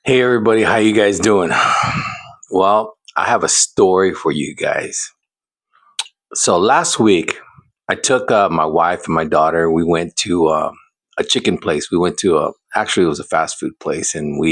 Hey everybody, how you guys doing? Well, I have a story for you guys. So last week, I took my wife and my daughter. We went to a chicken place. We went to actually it was a fast food place, and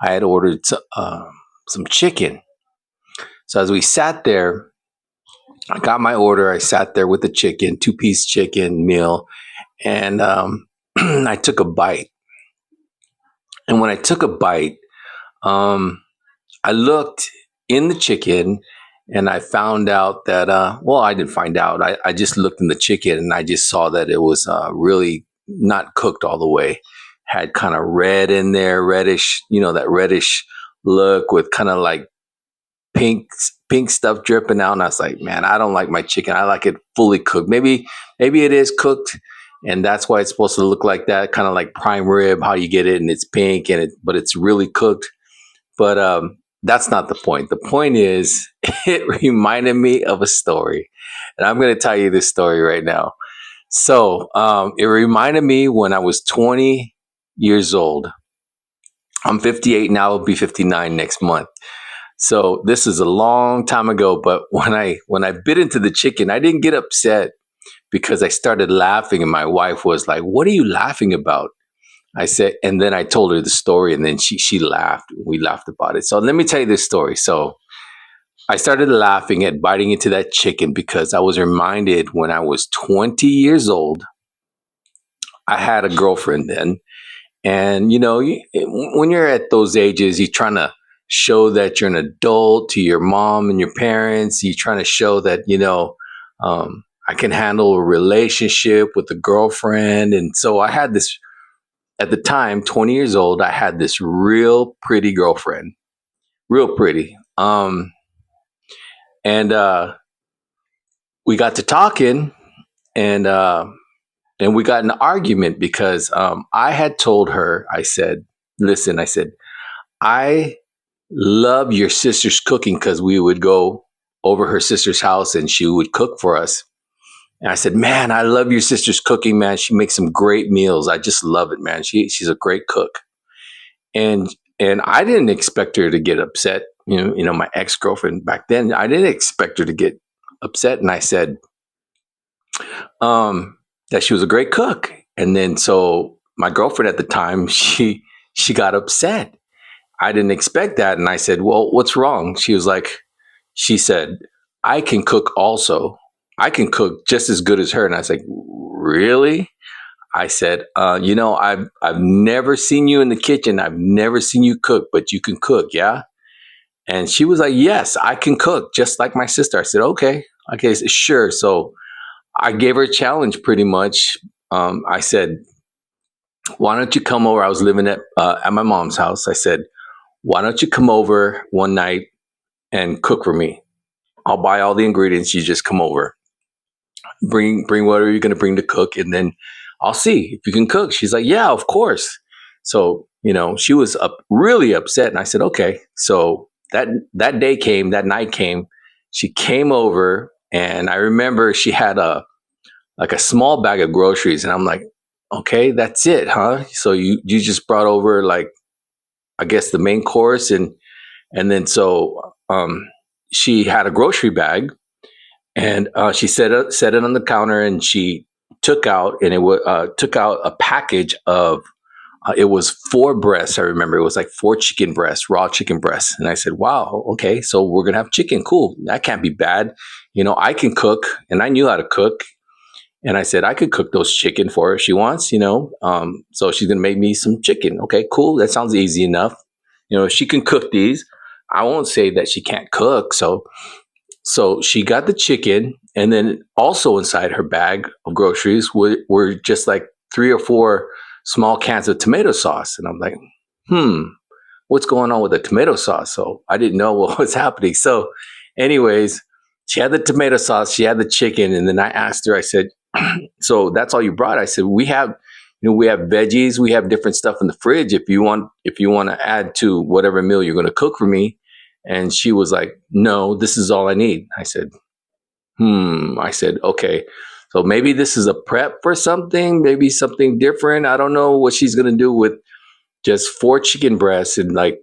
I had ordered some chicken. So as we sat there, I got my order. I sat there with the chicken, two-piece chicken meal, and I took a bite. And when I took a bite, um, I looked in the chicken and I found out that, well, I didn't find out. I just looked in the chicken and I just saw that it was really not cooked all the way. Had kind of red in there, reddish, that reddish look with kind of like pink, pink stuff dripping out. And I was like, man, I don't like my chicken. I like it fully cooked. Maybe it is cooked and that's why it's supposed to look like that, kind of like prime rib, how you get it and it's pink but it's really cooked. But that's not the point. The point is, it reminded me of a story. And I'm going to tell you this story right now. So it reminded me when I was 20 years old. I'm 58 now, I'll be 59 next month. So this is a long time ago. But when I bit into the chicken, I didn't get upset because I started laughing. And my wife was like, "What are you laughing about?" I said, and then I told her the story, and then she laughed. We laughed about it. So let me tell you this story. So I started laughing at biting into that chicken because I was reminded when I was 20 years old, I had a girlfriend then. And, when you're at those ages, you're trying to show that you're an adult to your mom and your parents. You're trying to show that, I can handle a relationship with a girlfriend. And so I had this at the time, 20 years old, I had this real pretty girlfriend, real pretty. And we got to talking, and we got in an argument because I had told her, I said, "Listen," I said, "I love your sister's cooking," because we would go over her sister's house and she would cook for us. And I said, "Man, I love your sister's cooking, man. She makes some great meals. I just love it, man. She's a great cook." and and I didn't expect her to get upset. My ex girlfriend back then, I didn't expect her to get upset, and I said that she was a great cook. And then so my girlfriend at the time, she got upset. I didn't expect that, and I said, "Well, what's wrong?" She said, "I can cook also. I can cook just as good as her." And I was like, "Really?" I said, I've never seen you in the kitchen. I've never seen you cook, but you can cook, yeah?" And she was like, "Yes, I can cook just like my sister." I said, "Okay, okay, sure." So I gave her a challenge pretty much. I said, "Why don't you come over?" I was living at my mom's house. I said, "Why don't you come over one night and cook for me? I'll buy all the ingredients. You just come over. Bring whatever you're gonna bring to cook, and then I'll see if you can cook." She's like, "Yeah, of course." So she was really upset, and I said, "Okay." So that day came, that night came. She came over, and I remember she had a small bag of groceries, and I'm like, "Okay, that's it, huh? So you just brought over, like, I guess, the main course." And then so she had a grocery bag, and she set it on the counter, and she took out a package of it was four breasts. I remember it was like four chicken breasts, raw chicken breasts. And I said, "Wow, okay, so we're gonna have chicken. Cool. That can't be bad. I can cook, and I knew how to cook." And I said, "I could cook those chicken for her if she wants. So she's gonna make me some chicken. Okay, cool. That sounds easy enough. If she can cook these, I won't say that she can't cook." So she got the chicken, and then also inside her bag of groceries were just like three or four small cans of tomato sauce. And I'm like, what's going on with the tomato sauce? So I didn't know what was happening. So, anyways, she had the tomato sauce, she had the chicken, and then I asked her, I said, "So that's all you brought?" I said, we have veggies, we have different stuff in the fridge if you want to add to whatever meal you're going to cook for me." And she was like, "No, this is all I need." I said, I said, "Okay." So maybe this is a prep for something, maybe something different. I don't know what she's going to do with just 4 chicken breasts and like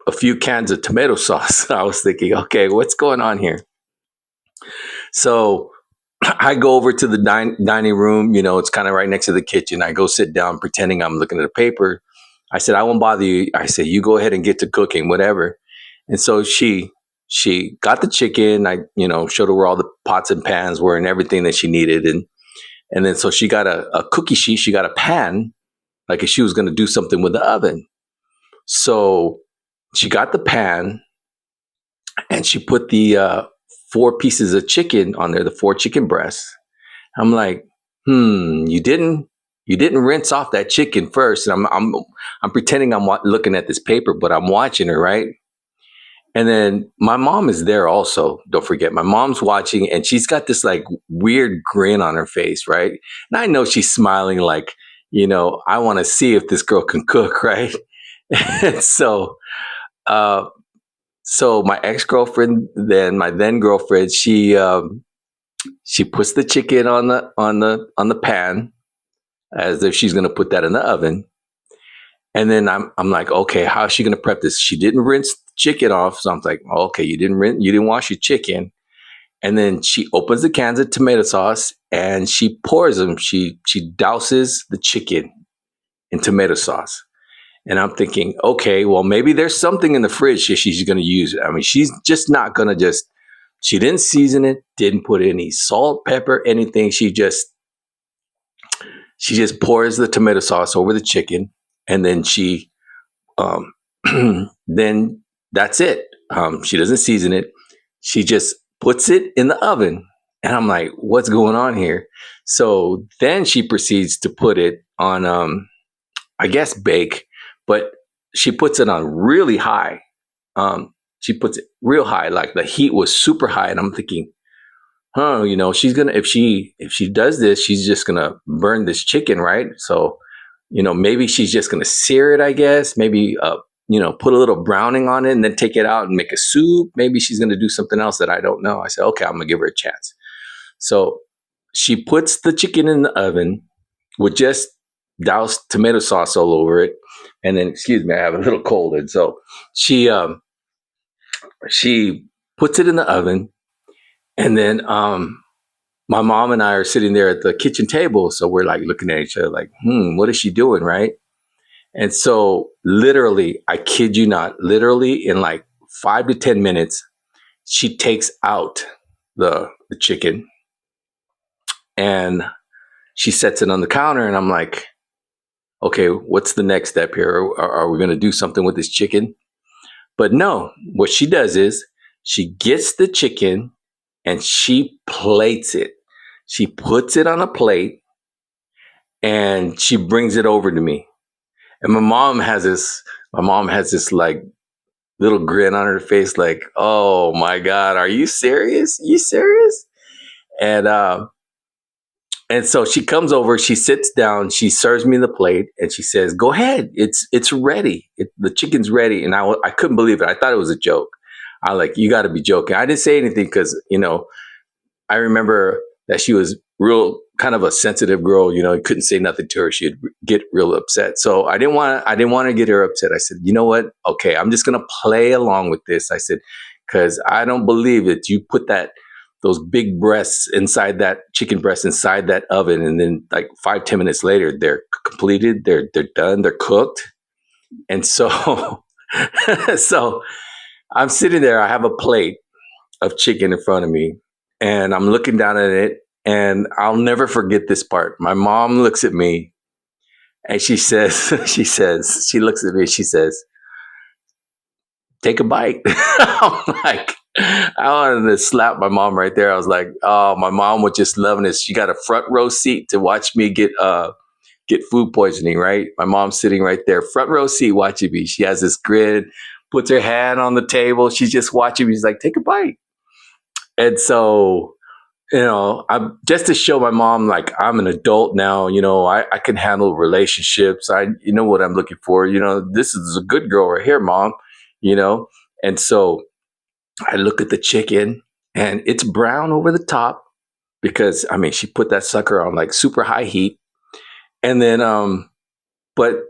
a few cans of tomato sauce. I was thinking, okay, what's going on here? So I go over to the dining room. It's kind of right next to the kitchen. I go sit down, pretending I'm looking at a paper. I said, I won't bother you. I said, you go ahead and get to cooking, whatever. And so she got the chicken. I showed her where all the pots and pans were and everything that she needed, and then so she got a cookie sheet. She got a pan, like if she was going to do something with the oven. So she got the pan and she put the 4 pieces of chicken on there, the 4 chicken breasts. I'm like, you didn't rinse off that chicken first. And I'm pretending I'm looking at this paper, but I'm watching her, right? And then my mom is there also. Don't forget, my mom's watching, and she's got this like weird grin on her face, right? And I know she's smiling, like, I want to see if this girl can cook, right? And uh, so my ex girlfriend, then my then girlfriend, she puts the chicken on the pan as if she's gonna put that in the oven. And then I'm like, okay, how is she gonna prep this? She didn't rinse the chicken off, so I'm like, okay, you didn't wash your chicken. And then she opens the cans of tomato sauce and she pours them. She douses the chicken in tomato sauce. And I'm thinking, okay, well, maybe there's something in the fridge she's going to use. I mean, she's just not going to she didn't season it, didn't put any salt, pepper, anything. She just pours the tomato sauce over the chicken. And then um, then that's it. She doesn't season it. She just puts it in the oven. And I'm like, what's going on here? So then she proceeds to put it on, I guess, bake, but she puts it on really high. She puts it real high, like the heat was super high, and I'm thinking, she's gonna if she does this, she's just gonna burn this chicken, right? So, maybe she's just gonna sear it, I guess. Maybe put a little browning on it and then take it out and make a soup. Maybe she's gonna do something else that I don't know. I said, okay, I'm gonna give her a chance. So she puts the chicken in the oven with just doused tomato sauce all over it. And then, excuse me, I have a little cold. And so she puts it in the oven. And then my mom and I are sitting there at the kitchen table. So we're like looking at each other like, what is she doing? Right. And so literally, I kid you not, literally in like 5 to 10 minutes, she takes out the chicken and she sets it on the counter. And I'm like, okay, what's the next step here? Are we going to do something with this chicken? But no, what she does is she gets the chicken and she plates it. She puts it on a plate and she brings it over to me. And my mom has this like little grin on her face, like, oh my God, are you serious? You serious? And and so she comes over, she sits down, she serves me the plate, and she says, "Go ahead, it's ready. The chicken's ready." And I couldn't believe it. I thought it was a joke. I like, you got to be joking. I didn't say anything because I remember that she was real kind of a sensitive girl. You couldn't say nothing to her; she'd get real upset. So I didn't want to get her upset. I said, you know what? Okay, I'm just gonna play along with this. I said, because I don't believe that you put those big breasts inside that chicken breast inside that oven, and then like 5-10 minutes later, they're completed, they're done, they're cooked. And so, so I'm sitting there. I have a plate of chicken in front of me, and I'm looking down at it, and I'll never forget this part. My mom looks at me, and she says, she looks at me, she says, "Take a bite." I'm like, I wanted to slap my mom right there. I was like, oh, my mom was just loving this. She got a front row seat to watch me get food poisoning, right? My mom's sitting right there, front row seat watching me. She has this grin, puts her hand on the table. She's just watching me. She's like, take a bite. And so, I'm just to show my mom, like, I'm an adult now, I can handle relationships. You know what I'm looking for. This is a good girl right here, mom, you know? And so I look at the chicken and it's brown over the top. because I mean she put that sucker on like super high heat, and then but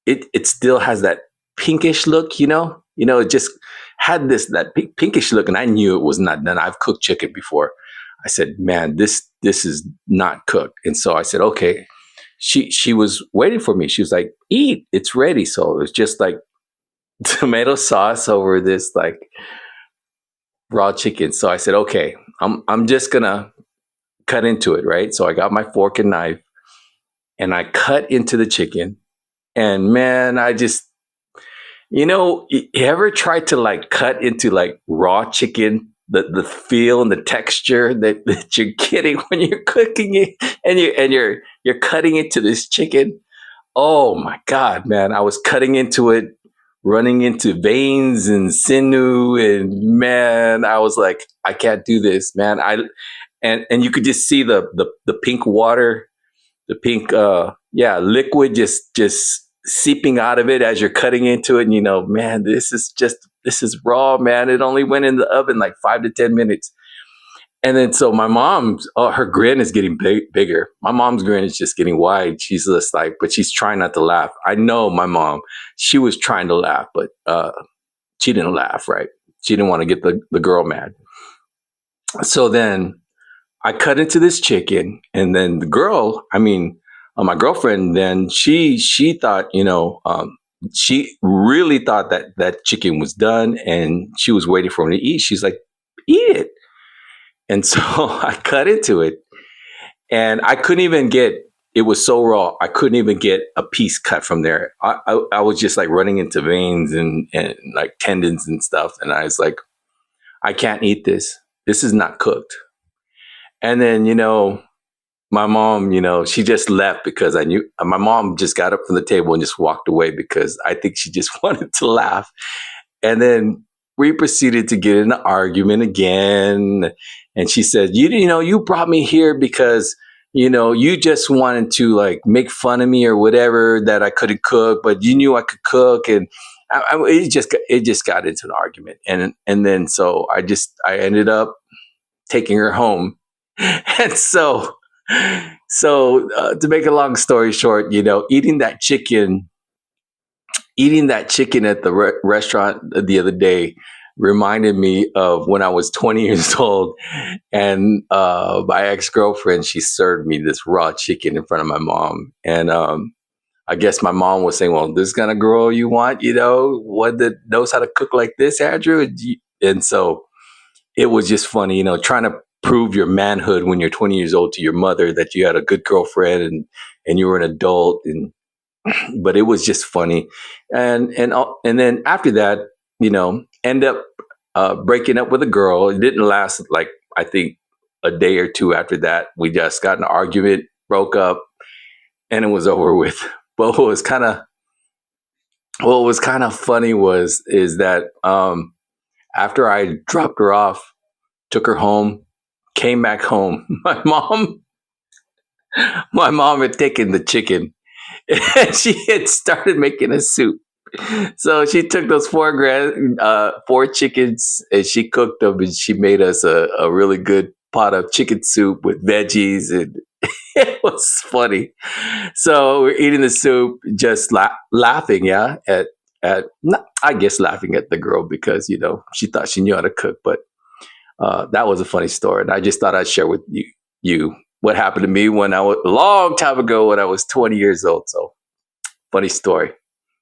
it still has that pinkish look, it just had that pinkish look, and I knew it was not done. I've cooked chicken before. I said, man, this is not cooked. And so I said, okay. She was waiting for me. She was like, eat, it's ready. So it was just like tomato sauce over this like raw chicken. So I said, okay, I'm just gonna cut into it, right? So I got my fork and knife and I cut into the chicken. And man, I just, you ever try to like cut into like raw chicken, the feel and the texture that you're getting when you're cooking it, and you're cutting into this chicken. Oh my God, man. I was cutting into it, running into veins and sinew, and man, I was like, I can't do this, man. And you could just see the pink water, the pink liquid just seeping out of it as you're cutting into it. And man, this is raw, man. It only went in the oven like 5 to 10 minutes. And then so my mom's, her grin is getting bigger. My mom's grin is just getting wide. She's just like, but she's trying not to laugh. I know my mom, she was trying to laugh, but she didn't laugh, right? She didn't want to get the girl mad. So then I cut into this chicken, and then the girl, I mean, my girlfriend, then she thought, she really thought that chicken was done, and she was waiting for me to eat. She's like, eat it. And so I cut into it, and I couldn't even get. It was so raw. I couldn't even get a piece cut from there. I was just like running into veins and like tendons and stuff. And I was like, I can't eat this. This is not cooked. And then my mom, she just left because I knew. My mom just got up from the table and just walked away because I think she just wanted to laugh. And then we proceeded to get in an argument again. And she said, you brought me here because, you just wanted to like make fun of me or whatever, that I couldn't cook, but you knew I could cook. And it just got into an argument. And then so I ended up taking her home. And so to make a long story short, eating that chicken at the restaurant the other day reminded me of when I was 20 years old, and my ex-girlfriend, she served me this raw chicken in front of my mom. And I guess my mom was saying, well, this kind of girl you want, one that knows how to cook like this, Andrew. And so it was just funny, trying to prove your manhood when you're 20 years old to your mother, that you had a good girlfriend and you were an adult. And but it was just funny. And then after that, end up breaking up with a girl. It didn't last, like, I think a day or two after that. We just got in an argument, broke up, and it was over with. But what was kind of funny is that after I dropped her off, took her home, came back home, my mom had taken the chicken and she had started making a soup. So she took those four chickens, and she cooked them, and she made us a really good pot of chicken soup with veggies, and it was funny. So we're eating the soup, just laughing, yeah, I guess laughing at the girl because she thought she knew how to cook, but that was a funny story, and I just thought I'd share with you what happened to me when I was a long time ago when I was 20 years old. So funny story.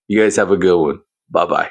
You guys have a good one. Bye bye.